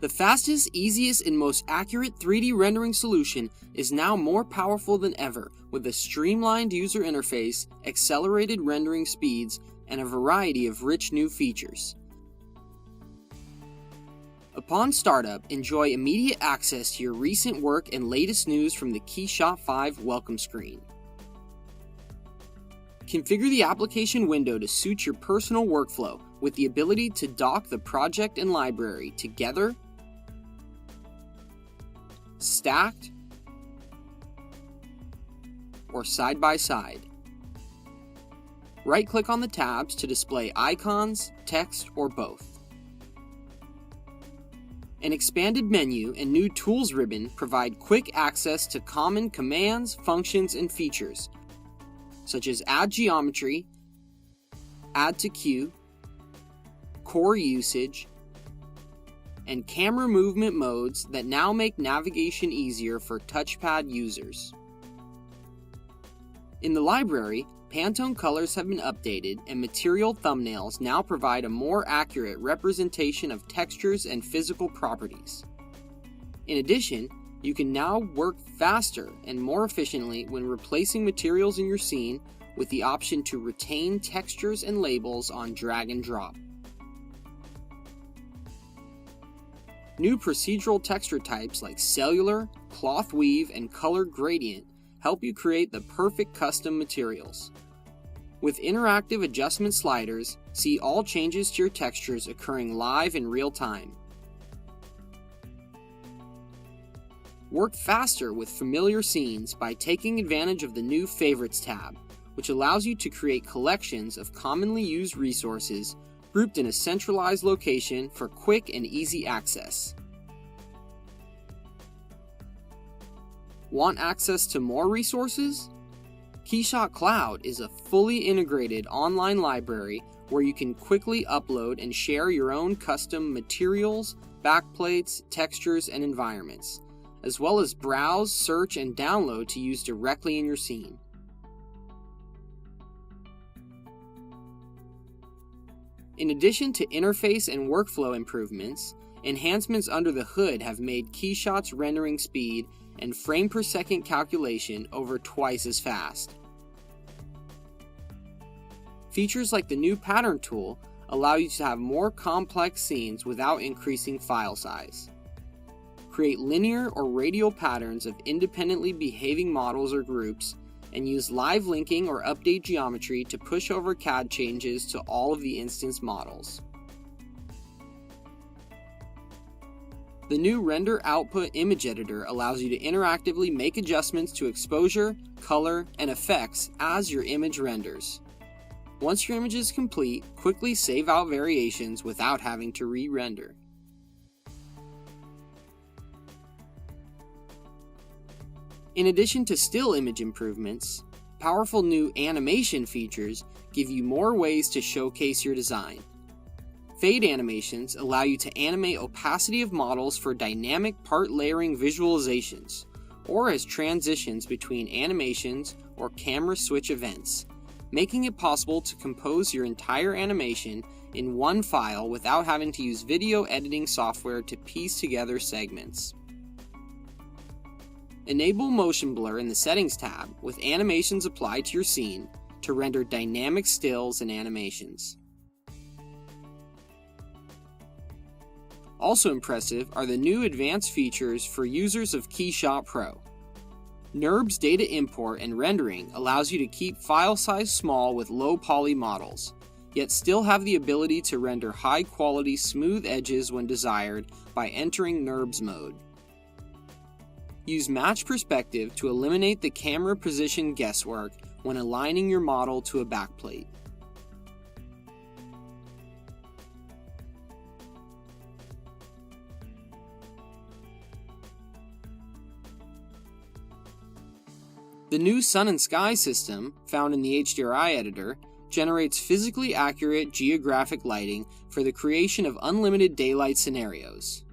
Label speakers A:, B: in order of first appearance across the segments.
A: The fastest, easiest, and most accurate 3D rendering solution is now more powerful than ever with a streamlined user interface, accelerated rendering speeds, and a variety of rich new features. Upon startup, enjoy immediate access to your recent work and latest news from the Keyshot 5 welcome screen. Configure the application window to suit your personal workflow with the ability to dock the project and library together, stacked, or side by side. Right-click on the tabs to display icons, text, or both. An expanded menu and new Tools ribbon provide quick access to common commands, functions, and features, such as Add Geometry, Add to Queue, Core Usage, and camera movement modes that now make navigation easier for touchpad users. In the library, Pantone colors have been updated and material thumbnails now provide a more accurate representation of textures and physical properties. In addition, you can now work faster and more efficiently when replacing materials in your scene with the option to retain textures and labels on drag and drop. New procedural texture types like cellular, cloth weave, and color gradient help you create the perfect custom materials. With interactive adjustment sliders, see all changes to your textures occurring live in real time. Work faster with familiar scenes by taking advantage of the new Favorites tab, which allows you to create collections of commonly used resources grouped in a centralized location for quick and easy access. Want access to more resources? Keyshot Cloud is a fully integrated online library where you can quickly upload and share your own custom materials, backplates, textures, and environments, as well as browse, search, and download to use directly in your scene. In addition to interface and workflow improvements, enhancements under the hood have made Keyshot's rendering speed and frame per second calculation over twice as fast. Features like the new pattern tool allow you to have more complex scenes without increasing file size. Create linear or radial patterns of independently behaving models or groups, and use live linking or update geometry to push over CAD changes to all of the instance models. The new Render Output Image Editor allows you to interactively make adjustments to exposure, color, and effects as your image renders. Once your image is complete, quickly save out variations without having to re-render. In addition to still image improvements, powerful new animation features give you more ways to showcase your design. Fade animations allow you to animate opacity of models for dynamic part layering visualizations, or as transitions between animations or camera switch events, making it possible to compose your entire animation in one file without having to use video editing software to piece together segments. Enable motion blur in the Settings tab with animations applied to your scene to render dynamic stills and animations. Also impressive are the new advanced features for users of Keyshot Pro. NURBS data import and rendering allows you to keep file size small with low poly models, yet still have the ability to render high quality smooth edges when desired by entering NURBS mode. Use Match Perspective to eliminate the camera position guesswork when aligning your model to a backplate. The new Sun and Sky system, found in the HDRI editor, generates physically accurate geographic lighting for the creation of unlimited daylight scenarios.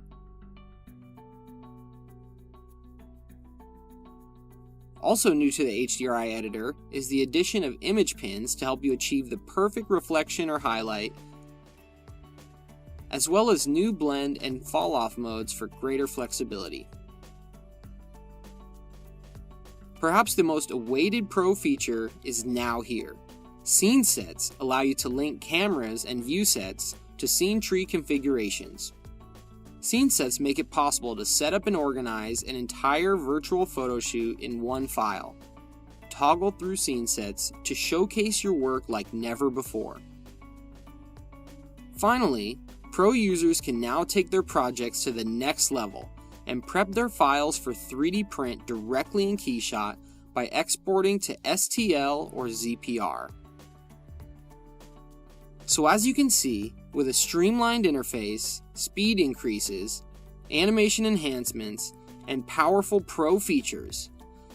A: Also new to the HDRI editor is the addition of image pins to help you achieve the perfect reflection or highlight as well as new blend and fall-off modes for greater flexibility. Perhaps the most awaited Pro feature is now here. Scene sets allow you to link cameras and view sets to scene tree configurations. Scene sets make it possible to set up and organize an entire virtual photo shoot in one file. Toggle through scene sets to showcase your work like never before. Finally, Pro users can now take their projects to the next level and prep their files for 3D print directly in Keyshot by exporting to STL or ZPR. So as you can see, with a streamlined interface, speed increases, animation enhancements, and powerful Pro features,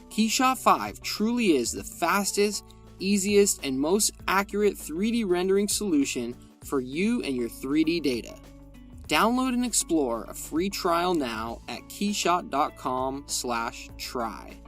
A: Keyshot 5 truly is the fastest, easiest, and most accurate 3D rendering solution for you and your 3D data. Download and explore a free trial now at keyshot.com/try.